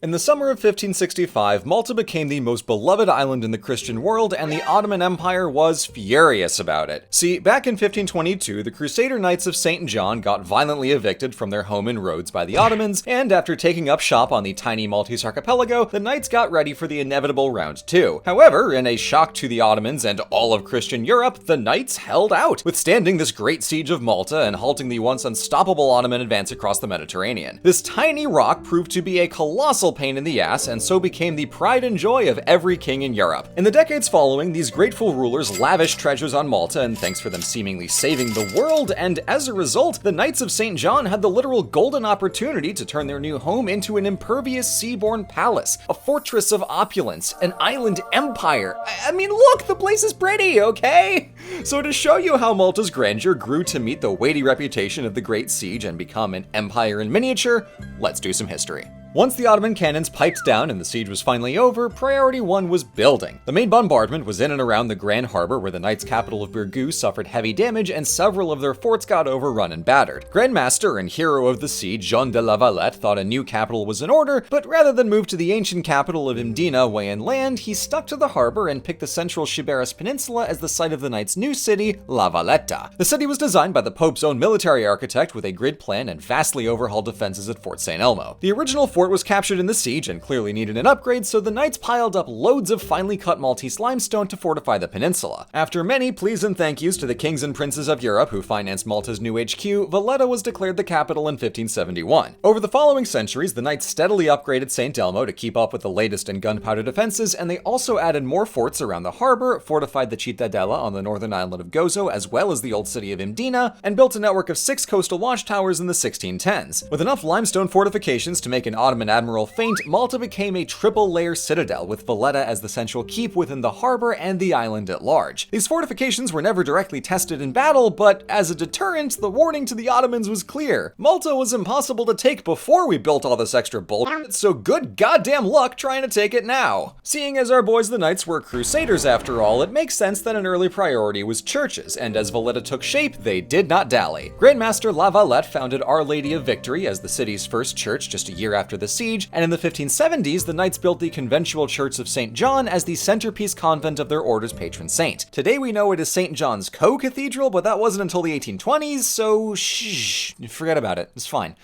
In the summer of 1565, Malta became the most beloved island in the Christian world, and the Ottoman Empire was furious about it. See, back in 1522, the Crusader Knights of St. John got violently evicted from their home in Rhodes by the Ottomans, and after taking up shop on the tiny Maltese archipelago, the Knights got ready for the inevitable round two. However, in a shock to the Ottomans and all of Christian Europe, the Knights held out, withstanding this great siege of Malta and halting the once unstoppable Ottoman advance across the Mediterranean. This tiny rock proved to be a colossal pain in the ass, and so became the pride and joy of every king in Europe. In the decades following, these grateful rulers lavished treasures on Malta, and thanks for them seemingly saving the world, and as a result, the Knights of St. John had the literal golden opportunity to turn their new home into an impervious seaborne palace, a fortress of opulence, an island empire. I mean, look, the place is pretty, okay? So to show you how Malta's grandeur grew to meet the weighty reputation of the Great Siege and become an empire in miniature, let's do some history. Once the Ottoman cannons piped down and the siege was finally over, priority one was building. The main bombardment was in and around the Grand Harbor, where the Knights' capital of Birgu suffered heavy damage and several of their forts got overrun and battered. Grand Master and hero of the siege, Jean de la Valletta, thought a new capital was in order, but rather than move to the ancient capital of Mdina way inland, he stuck to the harbor and picked the central Shiberis Peninsula as the site of the Knights' new city, La Valletta. The city was designed by the Pope's own military architect with a grid plan and vastly overhauled defenses at Fort St. Elmo. The original fort was captured in the siege and clearly needed an upgrade, so the Knights piled up loads of finely cut Maltese limestone to fortify the peninsula. After many pleas and thank yous to the kings and princes of Europe who financed Malta's new HQ, Valletta was declared the capital in 1571. Over the following centuries, the Knights steadily upgraded St. Elmo to keep up with the latest in gunpowder defenses, and they also added more forts around the harbor, fortified the Cittadella on the northern island of Gozo, as well as the old city of Mdina, and built a network of 6 coastal watchtowers in the 1610s. With enough limestone fortifications to make an Ottoman admiral faint, Malta became a triple-layer citadel with Valletta as the central keep within the harbor and the island at large. These fortifications were never directly tested in battle, but as a deterrent, the warning to the Ottomans was clear. Malta was impossible to take before we built all this extra bullshit, so good goddamn luck trying to take it now. Seeing as our boys the Knights were crusaders after all, it makes sense that an early priority was churches, and as Valletta took shape, they did not dally. Grandmaster La Valletta founded Our Lady of Victory as the city's first church just a year after the siege, and in the 1570s, the Knights built the conventual Church of St. John as the centerpiece convent of their order's patron saint. Today we know it as St. John's co-cathedral, but that wasn't until the 1820s, so shh, forget about it, it's fine.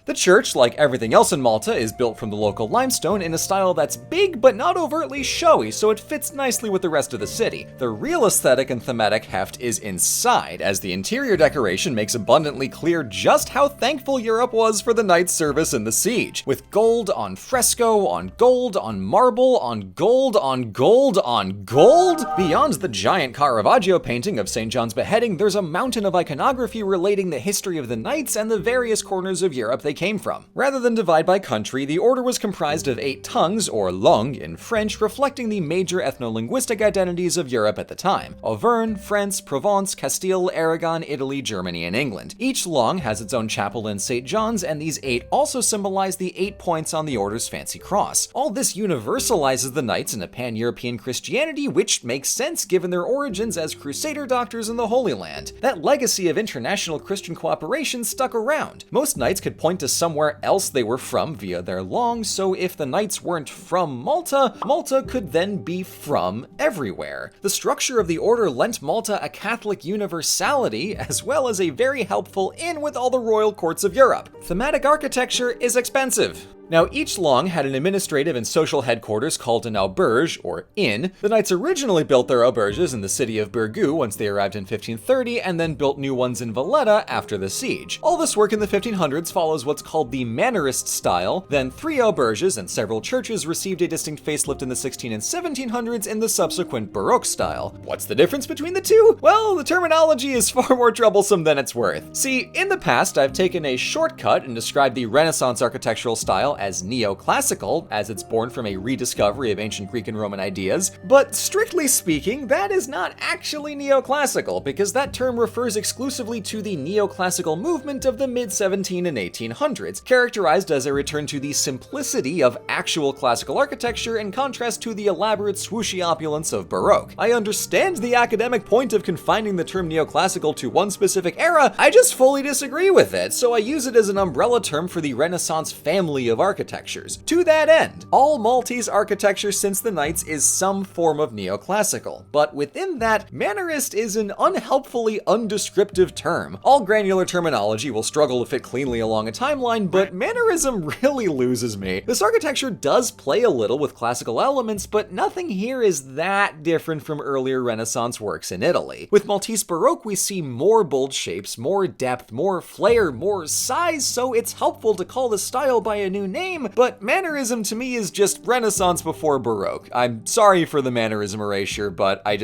The church, like everything else in Malta, is built from the local limestone in a style that's big but not overtly showy, so it fits nicely with the rest of the city. The real aesthetic and thematic heft is inside, as the interior decoration makes abundantly clear just how thankful Europe was for the Knights' service in the siege. With gold on fresco, on gold, on marble, on gold, on gold, on gold! Beyond the giant Caravaggio painting of St. John's beheading, there's a mountain of iconography relating the history of the Knights and the various corners of Europe they came from. Rather than divide by country, the order was comprised of 8 tongues, or langues in French, reflecting the major ethno-linguistic identities of Europe at the time: Auvergne, France, Provence, Castile, Aragon, Italy, Germany, and England. Each langue has its own chapel in St. John's, and these 8 also symbolize the 8 points on the order's fancy cross. All this universalizes the Knights in a pan-European Christianity, which makes sense given their origins as crusader doctors in the Holy Land. That legacy of international Christian cooperation stuck around. Most Knights could point to somewhere else they were from via their langue, so if the Knights weren't from Malta, Malta could then be from everywhere. The structure of the order lent Malta a Catholic universality, as well as a very helpful in with all the royal courts of Europe. Thematic architecture is expensive. Now, each langue had an administrative and social headquarters called an auberge, or inn. The Knights originally built their auberges in the city of Birgu once they arrived in 1530, and then built new ones in Valletta after the siege. All this work in the 1500s follows what's called the Mannerist style. Then 3 auberges and several churches received a distinct facelift in the 16 and 1700s in the subsequent Baroque style. What's the difference between the two? Well, the terminology is far more troublesome than it's worth. See, in the past, I've taken a shortcut and described the Renaissance architectural style as neoclassical, as it's born from a rediscovery of ancient Greek and Roman ideas, but strictly speaking, that is not actually neoclassical, because that term refers exclusively to the neoclassical movement of the mid-17 and 1800s, characterized as a return to the simplicity of actual classical architecture in contrast to the elaborate swooshy opulence of Baroque. I understand the academic point of confining the term neoclassical to one specific era, I just fully disagree with it, so I use it as an umbrella term for the Renaissance family of architectures. To that end, all Maltese architecture since the Knights is some form of neoclassical, but within that, Mannerist is an unhelpfully undescriptive term. All granular terminology will struggle to fit cleanly along a timeline, but Mannerism really loses me. This architecture does play a little with classical elements, but nothing here is that different from earlier Renaissance works in Italy. With Maltese Baroque, we see more bold shapes, more depth, more flair, more size, so it's helpful to call the style by a new name, but Mannerism to me is just Renaissance before Baroque. I'm sorry for the Mannerism erasure, but I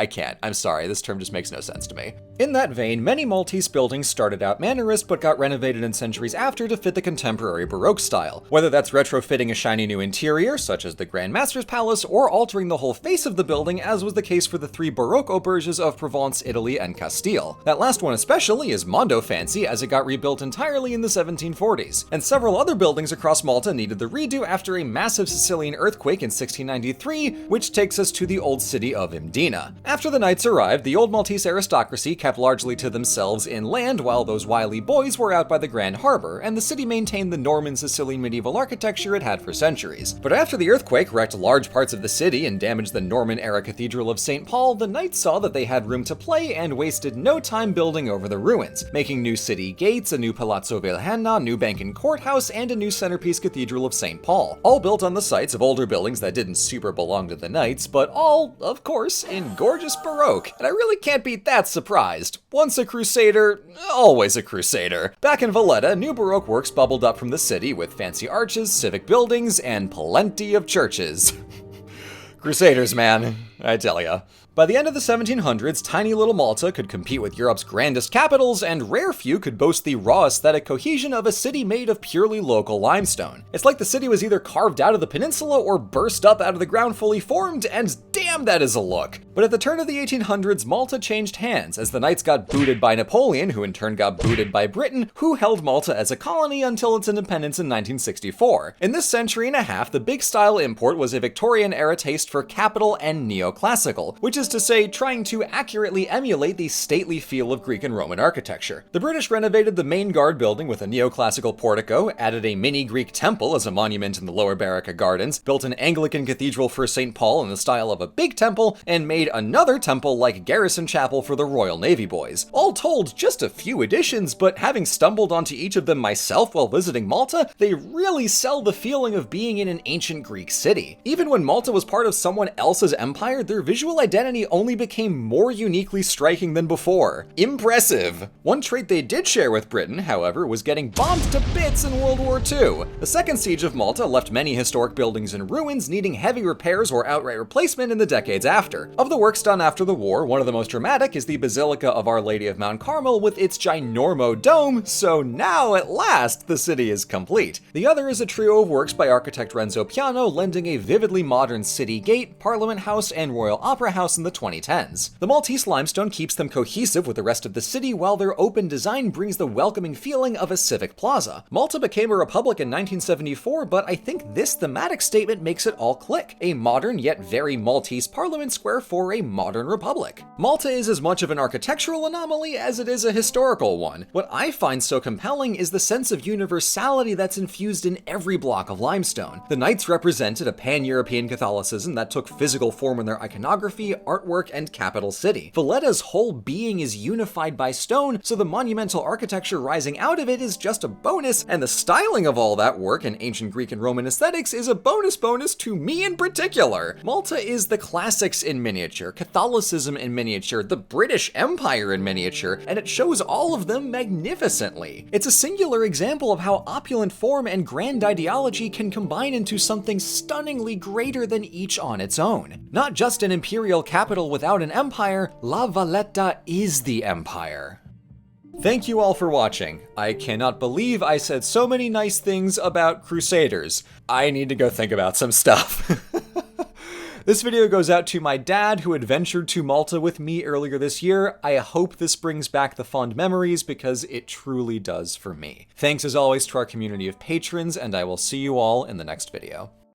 can't. I'm sorry, this term just makes no sense to me. In that vein, many Maltese buildings started out Mannerist but got renovated in centuries after to fit the contemporary Baroque style. Whether that's retrofitting a shiny new interior, such as the Grand Master's Palace, or altering the whole face of the building, as was the case for the three Baroque auberges of Provence, Italy, and Castile. That last one especially is mondo fancy, as it got rebuilt entirely in the 1740s. And several other buildings across Malta needed the redo after a massive Sicilian earthquake in 1693, which takes us to the old city of Mdina. After the Knights arrived, the old Maltese aristocracy kept largely to themselves inland, while those wily boys were out by the Grand Harbor, and the city maintained the Norman Sicilian medieval architecture it had for centuries. But after the earthquake wrecked large parts of the city and damaged the Norman-era Cathedral of St. Paul, the Knights saw that they had room to play and wasted no time building over the ruins, making new city gates, a new Palazzo Vilhena, new bank and courthouse, and a new centerpiece Cathedral of St. Paul, all built on the sites of older buildings that didn't super belong to the Knights, but all, of course, in gorgeous Baroque. And I really can't be that surprised. Once a crusader, always a crusader. Back in Valletta, new Baroque works bubbled up from the city with fancy arches, civic buildings, and plenty of churches. Crusaders, man, I tell ya. By the end of the 1700s, tiny little Malta could compete with Europe's grandest capitals, and rare few could boast the raw aesthetic cohesion of a city made of purely local limestone. It's like the city was either carved out of the peninsula or burst up out of the ground fully formed, and damn, that is a look. But at the turn of the 1800s, Malta changed hands as the Knights got booted by Napoleon, who in turn got booted by Britain, who held Malta as a colony until its independence in 1964. In this century and a half, the big style import was a Victorian-era taste for capital and neoclassical, which is to say, trying to accurately emulate the stately feel of Greek and Roman architecture. The British renovated the main guard building with a neoclassical portico, added a mini Greek temple as a monument in the lower Barraca Gardens, built an Anglican cathedral for St. Paul in the style of a big temple, and made another temple like Garrison Chapel for the Royal Navy boys. All told, just a few additions, but having stumbled onto each of them myself while visiting Malta, they really sell the feeling of being in an ancient Greek city. Even when Malta was part of someone else's empire, their visual identity only became more uniquely striking than before. Impressive! One trait they did share with Britain, however, was getting bombed to bits in World War II. The Second Siege of Malta left many historic buildings in ruins, needing heavy repairs or outright replacement in the decades after. Of the works done after the war, one of the most dramatic is the Basilica of Our Lady of Mount Carmel with its ginormo dome, so now at last the city is complete. The other is a trio of works by architect Renzo Piano, lending a vividly modern city gate, Parliament House, and Royal Opera House in the 2010s. The Maltese limestone keeps them cohesive with the rest of the city, while their open design brings the welcoming feeling of a civic plaza. Malta became a republic in 1974, but I think this thematic statement makes it all click. A modern yet very Maltese Parliament Square for a modern republic. Malta is as much of an architectural anomaly as it is a historical one. What I find so compelling is the sense of universality that's infused in every block of limestone. The Knights represented a pan-European Catholicism that took physical form in their iconography, artwork, and capital city. Valletta's whole being is unified by stone, so the monumental architecture rising out of it is just a bonus, and the styling of all that work in ancient Greek and Roman aesthetics is a bonus to me in particular. Malta is the classics in miniature, Catholicism in miniature, the British Empire in miniature, and it shows all of them magnificently. It's a singular example of how opulent form and grand ideology can combine into something stunningly greater than each on its own. Not just an imperial capital without an empire, La Valletta is the empire. Thank you all for watching. I cannot believe I said so many nice things about Crusaders. I need to go think about some stuff. This video goes out to my dad, who adventured to Malta with me earlier this year. I hope this brings back the fond memories, because it truly does for me. Thanks as always to our community of patrons, and I will see you all in the next video.